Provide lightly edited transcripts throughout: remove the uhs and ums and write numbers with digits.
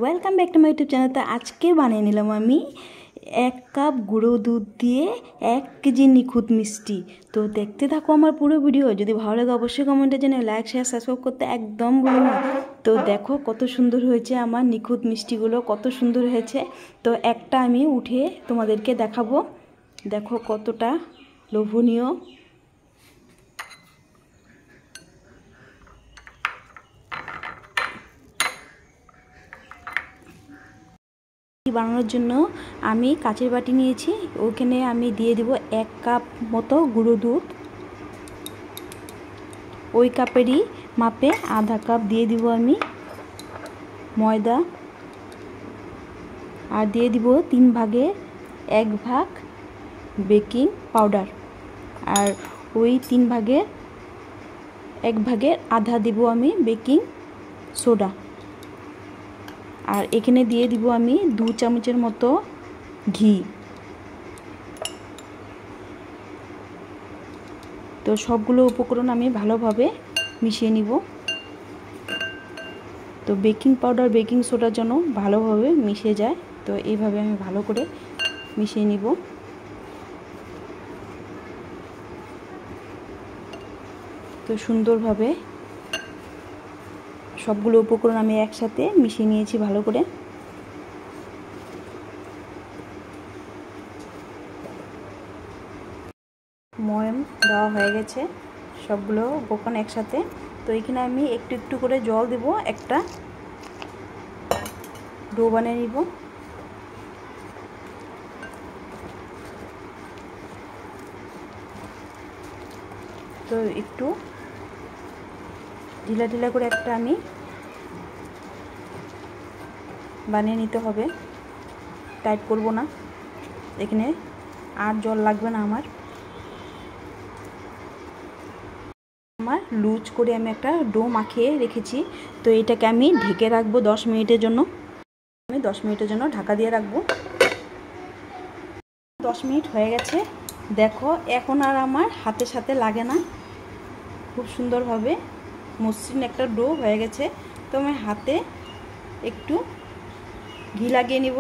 Welcome back to my YouTube channel. তো আজকে বানিয়ে নিলাম আমি 1 কাপ গুঁড়ো দুধ দিয়ে 1 কেজি নিখুঁত মিষ্টি। তো দেখতে থাকো আমার পুরো ভিডিও। যদি ভালো লাগে অবশ্যই কমেন্টে জানিও, লাইক শেয়ার সাবস্ক্রাইব করতে একদম ভুলো না। তো দেখো কত সুন্দর হয়েছে আমার নিখুঁত মিষ্টিগুলো, কত সুন্দর হয়েছে। তো একটা আমি উঠে তোমাদেরকে দেখাবো, দেখো কতটা লোভনীয়। বানানোর জন্য আমি কাচের বাটি নিয়েছি, ওখানে আমি দিয়ে দিব 1 কাপ মতো গুঁড়ো দুধ। ওই কাপেরই মাপে আধা কাপ দিয়ে দিব আমি ময়দা, আর দিয়ে দিব 3 ভাগে 1 ভাগ বেকিং পাউডার, আর ওই 3 ভাগের 1 ভাগের আধা দিব আমি বেকিং সোডা। আর এখানে দিয়ে দিব আমি 2 চামচের মতো ঘি। তো সবগুলো উপকরণ আমি ভালোভাবে মিশিয়ে নিব। তো বেকিং পাউডার বেকিং সোডার জন্য ভালোভাবে মিশে যায়, তো এইভাবে আমি ভালো করে মিশিয়ে নিব। তো সুন্দরভাবে সবগুলো উপকরণ আমি একসাথে মিশিয়ে নিয়েছি ভালো করে। ময়ম দেওয়া হয়ে গেছে সবগুলো উপকরণ একসাথে। তো এখানে আমি একটু একটু করে জল দেব, একটা ডো বানিয়ে নিব। তো একটু ঢিলা ঢিলা করে একটা আমি বানিয়ে নিতে হবে, টাইট করব না। এখানে আর জল লাগবে না আমার লুজ করে আমি একটা ডো মাখিয়ে রেখেছি। তো এটাকে আমি ঢেকে রাখবো 10 মিনিটের জন্য। আমি 10 মিনিটের জন্য ঢাকা দিয়ে রাখবো। 10 মিনিট হয়ে গেছে, দেখো এখন আর আমার হাতের সাথে লাগে না, খুব সুন্দরভাবে মসৃণ একটা ডো হয়ে গেছে। তো আমি হাতে একটু ঘি লাগিয়ে নিব।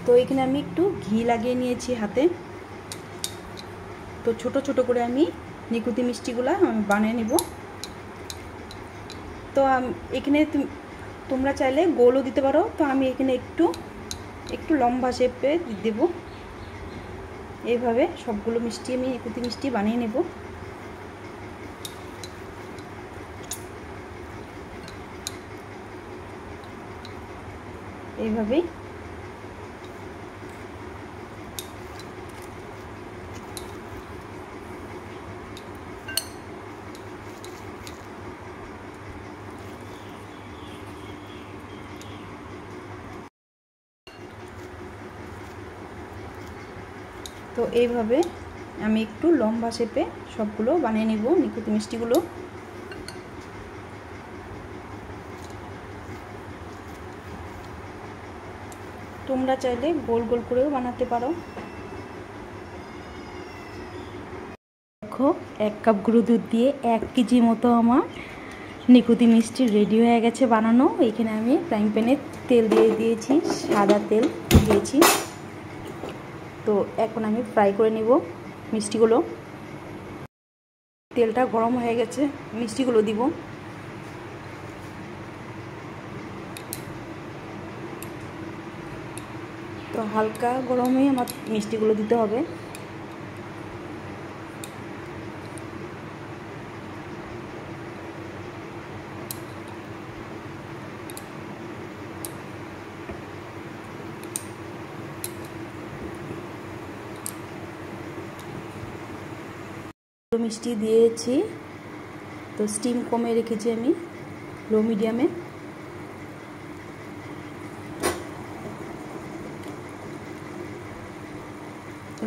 তো এখানে আমি একটু ঘি লাগিয়ে নিয়েছি হাতে। তো ছোট ছোট করে আমি নিখুঁতি মিষ্টিগুলো বানিয়ে নিব। তো এখানে তোমরা চাইলে গোলও দিতে পারো। তো আমি এখানে একটু লম্বা শেপে দেব। এইভাবে সবগুলো মিষ্টি আমি নিখুঁতি মিষ্টি বানিয়ে নেব। এইভাবেই তো এইভাবে আমি একটু লম্বা শেপে সবগুলো বানিয়ে নিব নিখুঁতি মিষ্টিগুলো। তোমরা চাইলে গোল গোল করেও বানাতে পারো। দেখো 1 কাপ গুঁড়ো দুধ দিয়ে 1 কেজি মতো আমার নিখুঁতি মিষ্টি রেডি হয়ে গেছে বানানো। এখানে আমি ফ্রাইং প্যানে তেল দিয়ে দিয়েছি, সাদা তেল দিয়েছি। তো এখন আমি ফ্রাই করে নিব মিষ্টিগুলো। তেলটা গরম হয়ে গেছে, মিষ্টিগুলো দিব। তো হালকা গরমে আমার মিষ্টিগুলো দিতে হবে। মিষ্টি দিয়েছি, তো স্টিম কমে রেখেছি আমি লো মিডিয়ামে।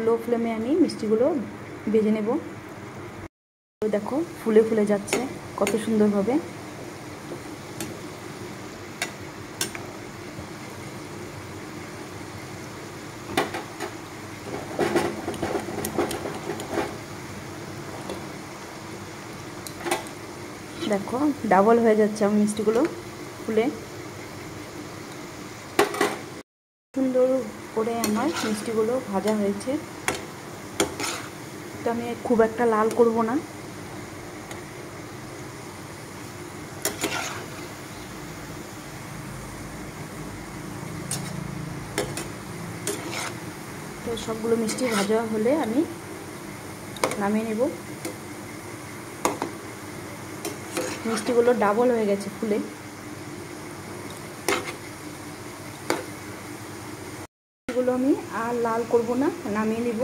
লো ফ্লেমে আমি মিষ্টিগুলো ভেজে নেব। তো দেখো ফুলে ফুলে যাচ্ছে কত সুন্দরভাবে। দেখো ডাবল হয়ে যাচ্ছে আমার মিষ্টিগুলো ফুলে। সুন্দর করে আমার মিষ্টিগুলো ভাজা হয়েছে। তো আমি খুব একটা লাল করব না। তো সবগুলো মিষ্টি ভাজা হলে আমি নামিয়ে নেব। মিষ্টিগুলো ডাবল হয়ে গেছে ফুলে। এগুলো আমি আর লাল করব না, নামিয়ে নেব।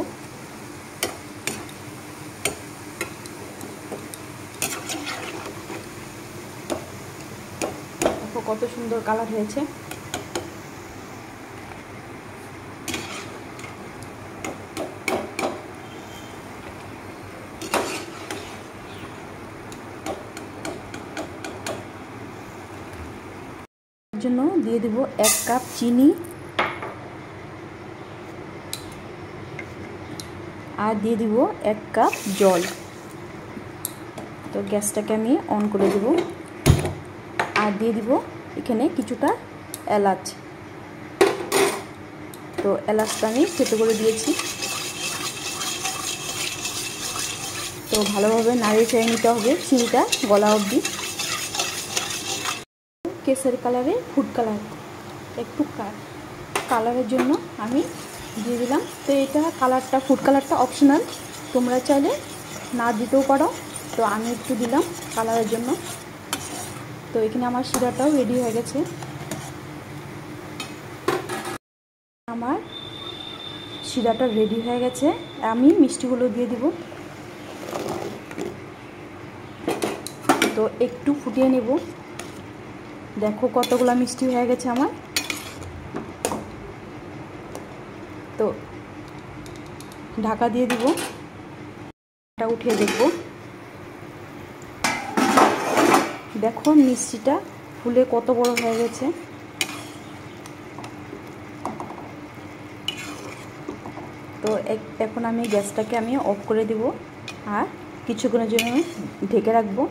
দেখো কত সুন্দর কালার হয়েছে। এর জন্য দিয়ে দেব 1 কাপ চিনি আর দিয়ে দিব 1 কাপ জল। তো গ্যাসটাকে আমি অন করে দেব আর দিয়ে দিব এখানে কিছুটা এলাচ। তো এলাচটা আমি থেতো করে দিয়েছি। তো ভালোভাবে নাড়িয়ে চেড়ে নিতে হবে চিনিটা গলা অবধি। কেশরি কালারে ফুড কালার একটু কালারের জন্য আমি দিয়ে দিলাম। তো এটা কালারটা ফুড কালারটা অপশনাল, তোমরা চাইলে না দিতেও পারো। তো আমি একটু দিলাম কালারের জন্য। তো এখানে আমার শিরাটাও রেডি হয়ে গেছে। আমার শিরাটা রেডি হয়ে গেছে। আমি মিষ্টিগুলো দিয়ে দিব। তো একটু ফুটিয়ে নেব। দেখো কতগুলো মিষ্টি হয়ে গেছে আমার। তো ঢাকা দিয়ে দিব, এটা উঠিয়ে দেখব। দেখো মিষ্টিটা ফুলে কত বড় হয়ে গেছে। তো এখন আমি গ্যাসটাকে অফ করে দিব আর কিছুক্ষণের জন্য ঢেকে রাখবো।